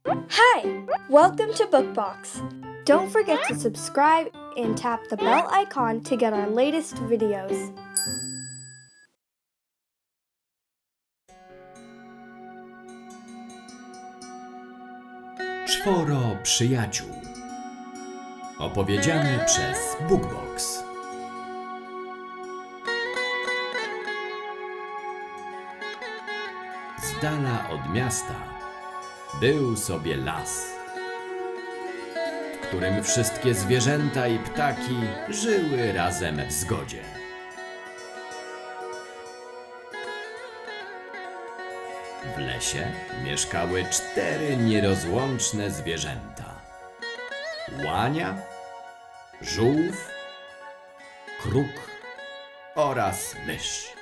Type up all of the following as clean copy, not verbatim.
Hi! Welcome to Bookbox. Don't forget to subscribe and tap the bell icon to get our latest videos. Czworo przyjaciół. Opowiedziane przez Bookbox. Z dala od miasta był sobie las, w którym wszystkie zwierzęta i ptaki żyły razem w zgodzie. W lesie mieszkały 4 nierozłączne zwierzęta: łania, żółw, kruk oraz mysz.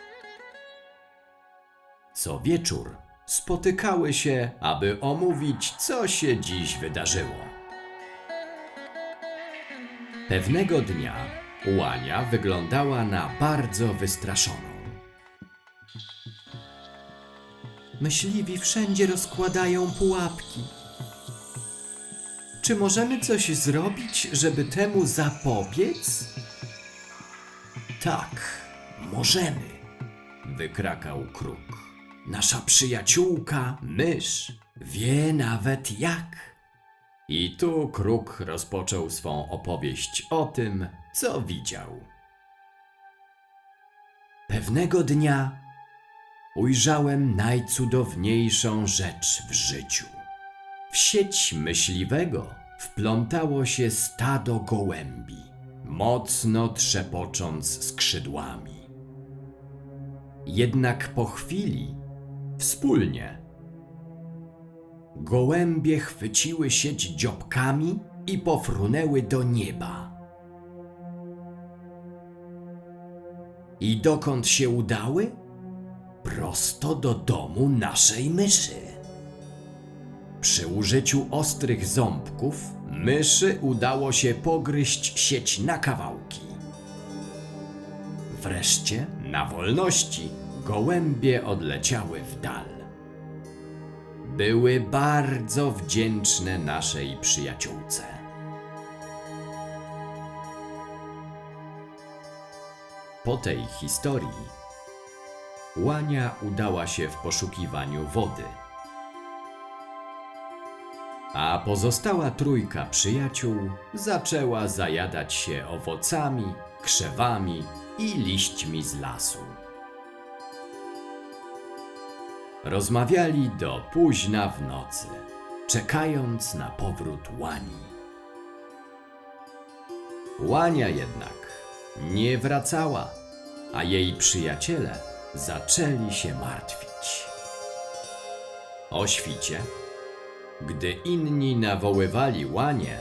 Co wieczór spotykały się, aby omówić, co się dziś wydarzyło. Pewnego dnia łania wyglądała na bardzo wystraszoną. Myśliwi wszędzie rozkładają pułapki. Czy możemy coś zrobić, żeby temu zapobiec? Tak, możemy, wykrakał kruk. Nasza przyjaciółka, mysz, wie nawet jak. I tu kruk rozpoczął swą opowieść o tym, co widział. Pewnego dnia ujrzałem najcudowniejszą rzecz w życiu. W sieć myśliwego wplątało się stado gołębi, mocno trzepocząc skrzydłami. Jednak po chwili wspólnie gołębie chwyciły sieć dziobkami i pofrunęły do nieba. I dokąd się udały? Prosto do domu naszej myszy. Przy użyciu ostrych ząbków myszy udało się pogryźć sieć na kawałki. Wreszcie, na wolności, gołębie odleciały w dal. Były bardzo wdzięczne naszej przyjaciółce. Po tej historii łania udała się w poszukiwaniu wody, a pozostała trójka przyjaciół zaczęła zajadać się owocami, krzewami i liśćmi z lasu. Rozmawiali do późna w nocy, czekając na powrót łani. Łania jednak nie wracała, a jej przyjaciele zaczęli się martwić. O świcie, gdy inni nawoływali łanię,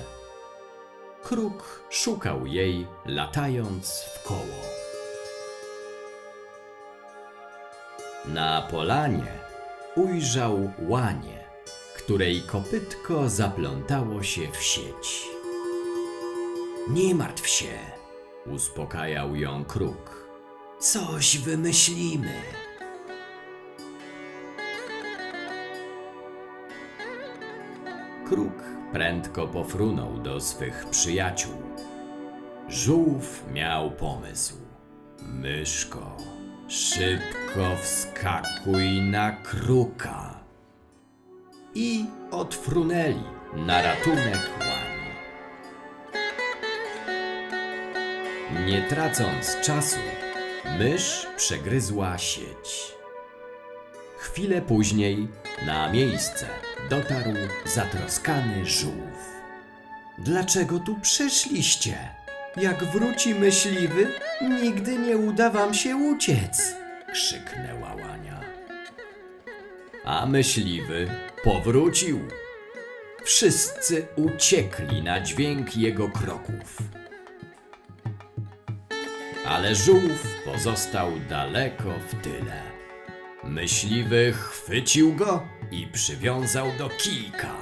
kruk szukał jej, latając w koło. Na polanie ujrzał łanię, której kopytko zaplątało się w sieć. Nie martw się, uspokajał ją kruk. Coś wymyślimy. Kruk prędko pofrunął do swych przyjaciół. Żółw miał pomysł. Myszko, szybko wskakuj na kruka. I odfrunęli na ratunek łani. Nie tracąc czasu, mysz przegryzła sieć. Chwilę później na miejsce dotarł zatroskany żółw. Dlaczego tu przyszliście? Jak wróci myśliwy, nigdy nie uda wam się uciec, krzyknęła łania. A myśliwy powrócił. Wszyscy uciekli na dźwięk jego kroków. Ale żółw pozostał daleko w tyle. Myśliwy chwycił go i przywiązał do kijka.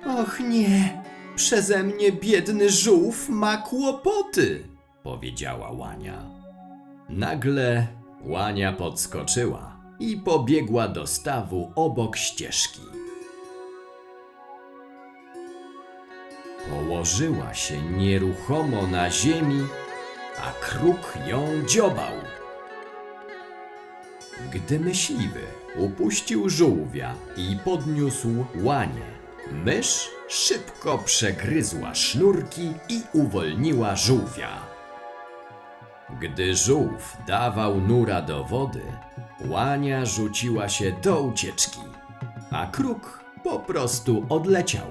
Och nie, przeze mnie biedny żółw ma kłopoty, powiedziała łania. Nagle łania podskoczyła i pobiegła do stawu obok ścieżki. Położyła się nieruchomo na ziemi, a kruk ją dziobał. Gdy myśliwy upuścił żółwia i podniósł łanie, mysz szybko przegryzła sznurki i uwolniła żółwia. Gdy żółw dawał nura do wody, łania rzuciła się do ucieczki, a kruk po prostu odleciał.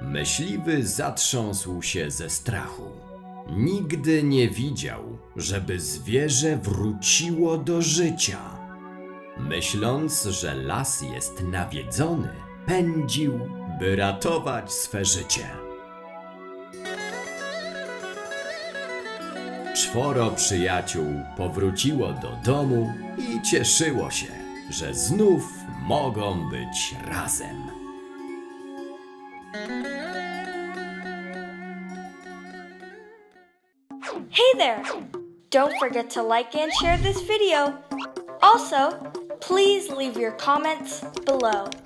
Myśliwy zatrząsł się ze strachu. Nigdy nie widział, żeby zwierzę wróciło do życia. Myśląc, że las jest nawiedzony, pędził, by ratować swe życie. 4 przyjaciół powróciło do domu i cieszyło się, że znów mogą być razem. Hey there! Don't forget to like and share this video. Also, please leave your comments below.